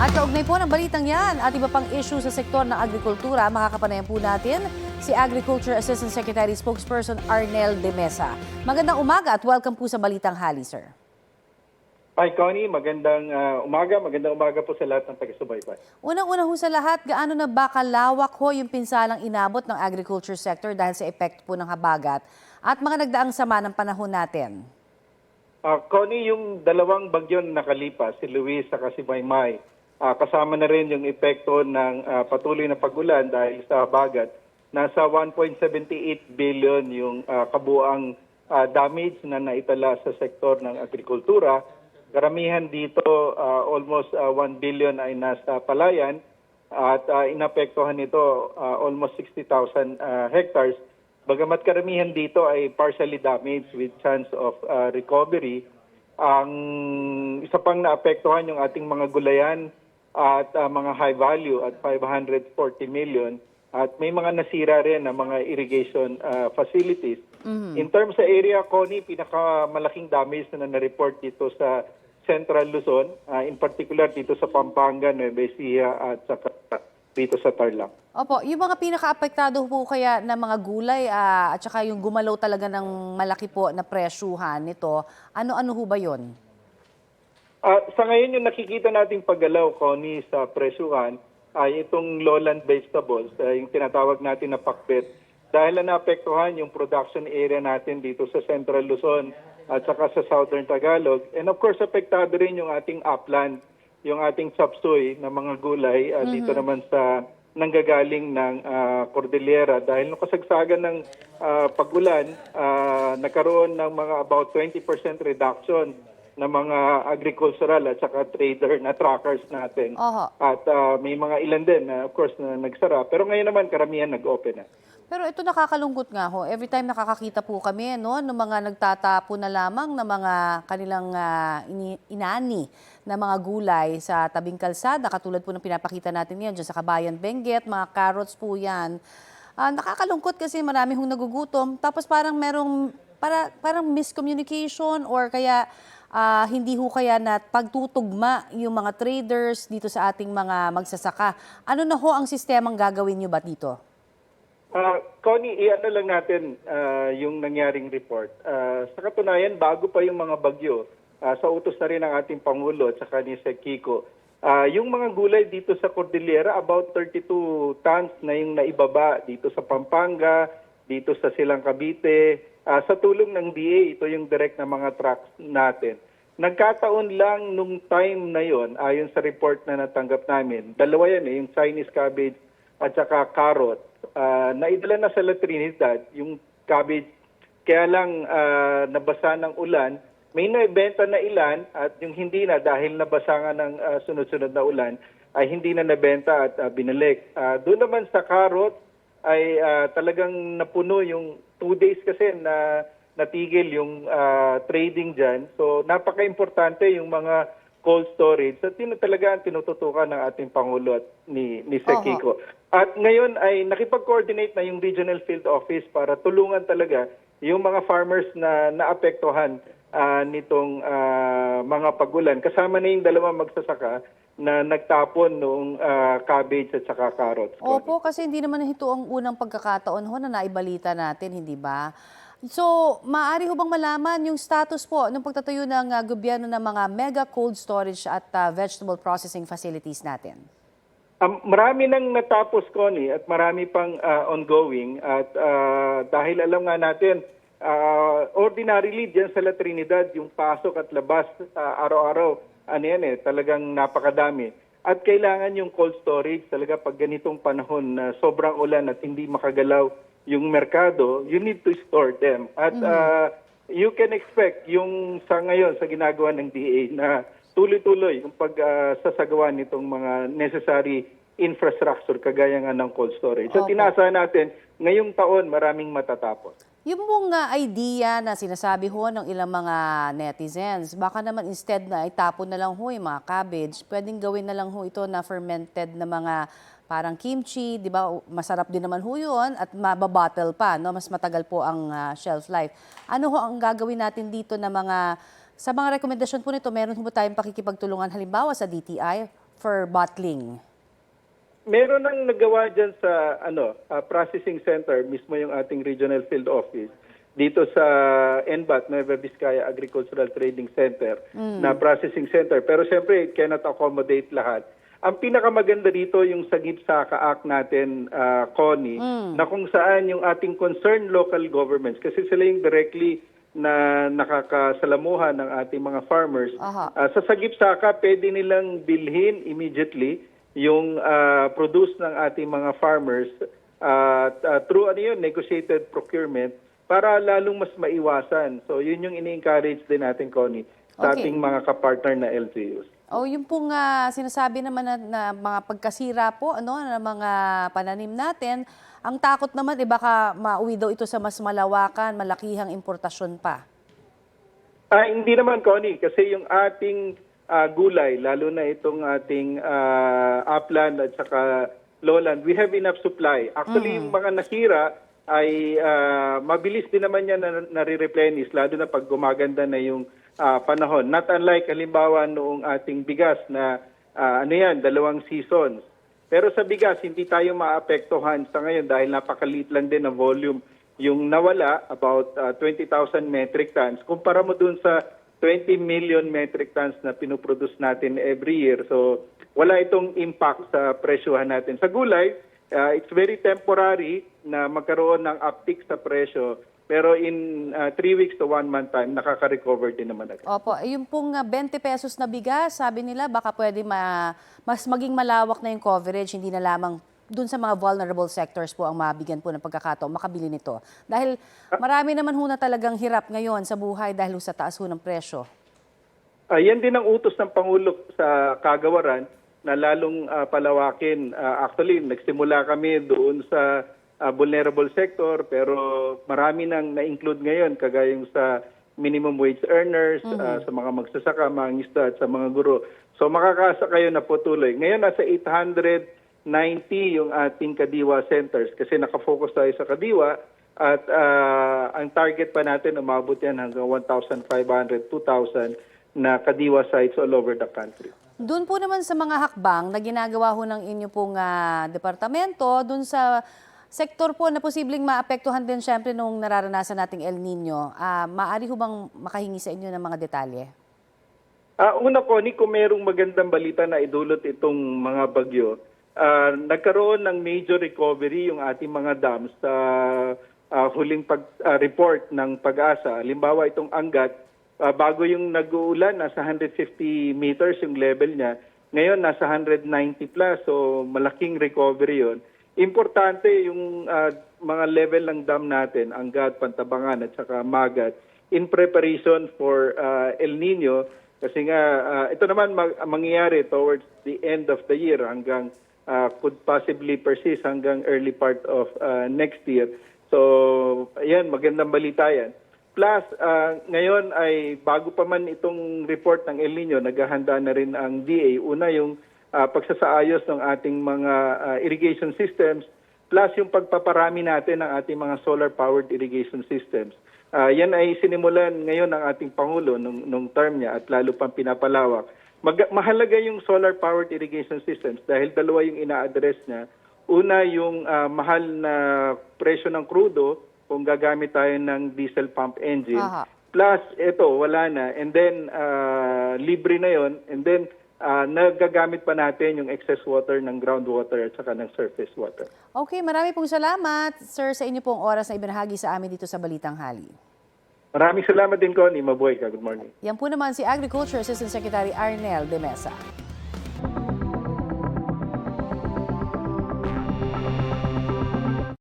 At kaugnay po ng balitang yan at iba pang issue sa sektor ng agrikultura, makakapanayan po natin si Agriculture Assistant Secretary Spokesperson Arnel de Mesa. Magandang umaga at welcome po sa Balitang Hali, sir. Hi Connie, magandang umaga po sa lahat ng taga-subaybay. Unang-una ho sa lahat, gaano na ba kalawak ho yung pinsalang inabot ng agriculture sector dahil sa epekto po ng habagat at mga nagdaang sama ng panahon natin? Connie, yung dalawang bagyo na nakalipas, si Luis at si Maymay, kasama na rin yung epekto ng patuloy na pag-ulan dahil sa habagat. Nasa 1.78 billion yung kabuang damage na naitala sa sektor ng agrikultura. Karamihan dito, almost 1 billion ay nasa palayan at inapektuhan nito almost 60,000 hectares. Bagamat karamihan dito ay partially damaged with chance of recovery, ang isa pang naapektuhan yung ating mga gulayan at mga high value at 540 million at may mga nasira rin na mga irrigation facilities. In terms sa area, Connie, pinakamalaking damage na na-report dito sa Central Luzon, in particular dito sa Pampanga, Nueva Ecija at saka dito sa Tarlac. Opo, yung mga pinaka-apektado po kaya ng mga gulay at saka yung gumalaw talaga ng malaki po na presyuhan nito, ano-ano ho ba yun? Sa ngayon yung nakikita nating paggalaw, Connie, sa presyuhan ay itong lowland vegetables, yung tinatawag natin na pakbet. Dahil na naapektuhan yung production area natin dito sa Central Luzon at saka sa Southern Tagalog. And of course, apektado rin yung ating upland, yung ating chapsuy na mga gulay dito naman sa nanggagaling ng Cordillera. Dahil nung kasagsagan ng pag-ulan, nagkaroon ng mga about 20% reduction ng mga agricultural at saka trader na trackers natin. At may mga ilan din, of course, na nagsara. Pero ngayon naman, karamihan nag-open na. Pero ito nakakalungkot nga ho. Every time nakakakita po kami ng mga nagtatapo na lamang ng mga kanilang inani na mga gulay sa tabing kalsada, katulad po ng pinapakita natin yan dyan sa Kabayan Benguet, mga carrots po yan. Nakakalungkot kasi marami hong nagugutom. Tapos parang parang miscommunication or kaya hindi ho kaya na pagtutugma yung mga traders dito sa ating mga magsasaka. Ano na ho ang sistemang gagawin nyo ba dito? Connie, i-ano lang natin yung nangyaring report. Sa katunayan, bago pa yung mga bagyo, sa utos na rin ng ating Pangulo at saka ni Sec Kiko, yung mga gulay dito sa Cordillera, about 32 tons na yung naibaba dito sa Pampanga, dito sa Silang Cavite. Sa tulong ng DA, ito yung direct na mga trucks natin. Nagkataon lang nung time na yon, ayon sa report na natanggap namin, dalawa yan yung Chinese cabbage at saka carrot. Naidala na sa La Trinidad yung cabbage, kaya lang nabasa ng ulan. May naibenta na ilan at yung hindi na dahil nabasa nga ng sunod-sunod na ulan ay hindi na nabenta at binalik. Doon naman sa carrot ay talagang napuno yung 2 days kasi na natigil yung trading dyan. So napaka-importante yung mga cold storage at talaga ang tinututukan ng ating Pangulo at ni Sec Kiko. At ngayon ay nakipag-coordinate na yung Regional Field Office para tulungan talaga yung mga farmers na naapektuhan nitong mga pagulan. Kasama na yung dalawang magsasaka na nagtapon noong cabbage at saka carrots. Opo, kasi hindi naman ito ang unang pagkakataon ho na naibalita natin, hindi ba? So, maaari ho bang malaman yung status po ng pagtatayo ng gobyerno ng mga mega cold storage at vegetable processing facilities natin? Marami nang natapos, Connie, at marami pang ongoing. At dahil alam nga natin, ordinarily diyan sa La Trinidad, yung pasok at labas araw-araw, talagang napakadami. At kailangan yung cold storage talaga pag ganitong panahon na sobrang ulan at hindi makagalaw yung merkado, you need to store them. At you can expect yung sa ngayon sa ginagawa ng DA na tuloy-tuloy yung pagsasagawa nitong mga necessary infrastructure kagaya nga ng cold storage. So tinaasahan natin, ngayong taon maraming matatapos. Yung mga idea na sinasabi ho ng ilang mga netizens, baka naman instead na itapon na lang ho yung mga cabbage, pwedeng gawin na lang ho ito na fermented na mga parang kimchi, di ba? Masarap din naman ho yun at mababottle pa, no? Mas matagal po ang shelf life. Ano ho ang gagawin natin dito na sa mga rekomendasyon po nito, meron ho ba tayong pakikipagtulungan halimbawa sa DTI for bottling? Meron nang nagawa dyan sa processing center, mismo yung ating regional field office, dito sa NBAT, Nueva Vizcaya Agricultural Trading Center, na processing center. Pero siyempre, it cannot accommodate lahat. Ang pinakamaganda dito yung sa GIPSACA Act natin, Connie, na kung saan yung ating concerned local governments, kasi sila yung directly na nakakasalamuhan ng ating mga farmers. Sa GIPSACA, pwede nilang bilhin immediately yung produce ng ating mga farmers through negotiated procurement para lalong mas maiwasan. So yun yung ini-encourage din natin, Connie, sa ating mga kapartner na LGUs. Yung pong sinasabi naman na mga pagkasira po ng mga pananim natin, ang takot naman baka mauwi daw ito sa mas malawakan, malakihang importasyon pa. Hindi naman, Connie, kasi yung ating gulay, lalo na itong ating upland at saka lowland, we have enough supply. Actually, yung mga nasira ay mabilis din naman yan na nare-replenish, lalo na pag gumaganda na yung panahon. Not unlike halimbawa noong ating bigas na 2 seasons. Pero sa bigas, hindi tayo maapektuhan sa ngayon dahil napakaliit lang din ang volume yung nawala, about 20,000 metric tons. Kumpara mo dun sa 20 million metric tons na pinoproduce natin every year. So wala itong impact sa presyohan natin. Sa gulay, it's very temporary na magkaroon ng uptick sa presyo. Pero in 3 weeks to 1 month time, nakaka-recover din naman agad. Opo, yung pong 20 pesos na bigas, sabi nila baka pwede mas maging malawak na yung coverage, hindi na lamang dun sa mga vulnerable sectors po ang mabigyan po ng pagkakataon makabili nito. Dahil marami naman ho na talagang hirap ngayon sa buhay dahil sa taas ho ng presyo. Yan din ang utos ng Pangulo sa kagawaran na lalong palawakin. Actually, nagsimula kami doon sa vulnerable sector pero marami nang na-include ngayon kagaya yung sa minimum wage earners, sa mga magsasaka, mga isda at sa mga guro. So makakasa kayo na po tuloy. Ngayon nasa 890 yung ating Kadiwa centers kasi nakafocus tayo sa Kadiwa at ang target pa natin umabot yan hanggang 1,500, 2,000 na Kadiwa sites all over the country. Doon po naman sa mga hakbang na ginagawa ho ng inyo pong departamento, doon sa sektor po na posibleng maapektuhan din syempre nung nararanasan nating El Nino, maaari ho bang makahingi sa inyo ng mga detalye? Una ko, kung merong magandang balita na idulot itong mga bagyo, nagkaroon ng major recovery yung ating mga dams sa huling report ng Pag-asa. Halimbawa itong Angat, bago yung nag-uulan, nasa 150 meters yung level niya. Ngayon, nasa 190 plus, so malaking recovery yon. Importante yung mga level ng dam natin, Angat, Pantabangan at saka Magat, in preparation for El Nino. Kasi nga, ito naman mangyayari towards the end of the year hanggang could possibly persist hanggang early part of next year. So, ayan, magandang balita yan. Plus, ngayon ay bago pa man itong report ng El Nino, naghahanda na rin ang DA. Una yung pagsasaayos ng ating mga irrigation systems, plus yung pagpaparami natin ng ating mga solar-powered irrigation systems. Yan ay sinimulan ngayon ng ating Pangulo nung term niya at lalo pang pinapalawak. Mahalaga yung solar-powered irrigation systems dahil dalawa yung ina-address niya. Una, yung mahal na presyo ng krudo kung gagamit tayo ng diesel pump engine. Plus, ito, wala na. And then, libre na yon. And then, nagagamit pa natin yung excess water ng groundwater at saka ng surface water. Okay, marami pong salamat, sir, sa inyo pong oras na ibinahagi sa amin dito sa Balitang Hali. Maraming salamat din, Connie. Mabuhay ka. Good morning. Yan po naman si Agriculture Assistant Secretary Arnel de Mesa.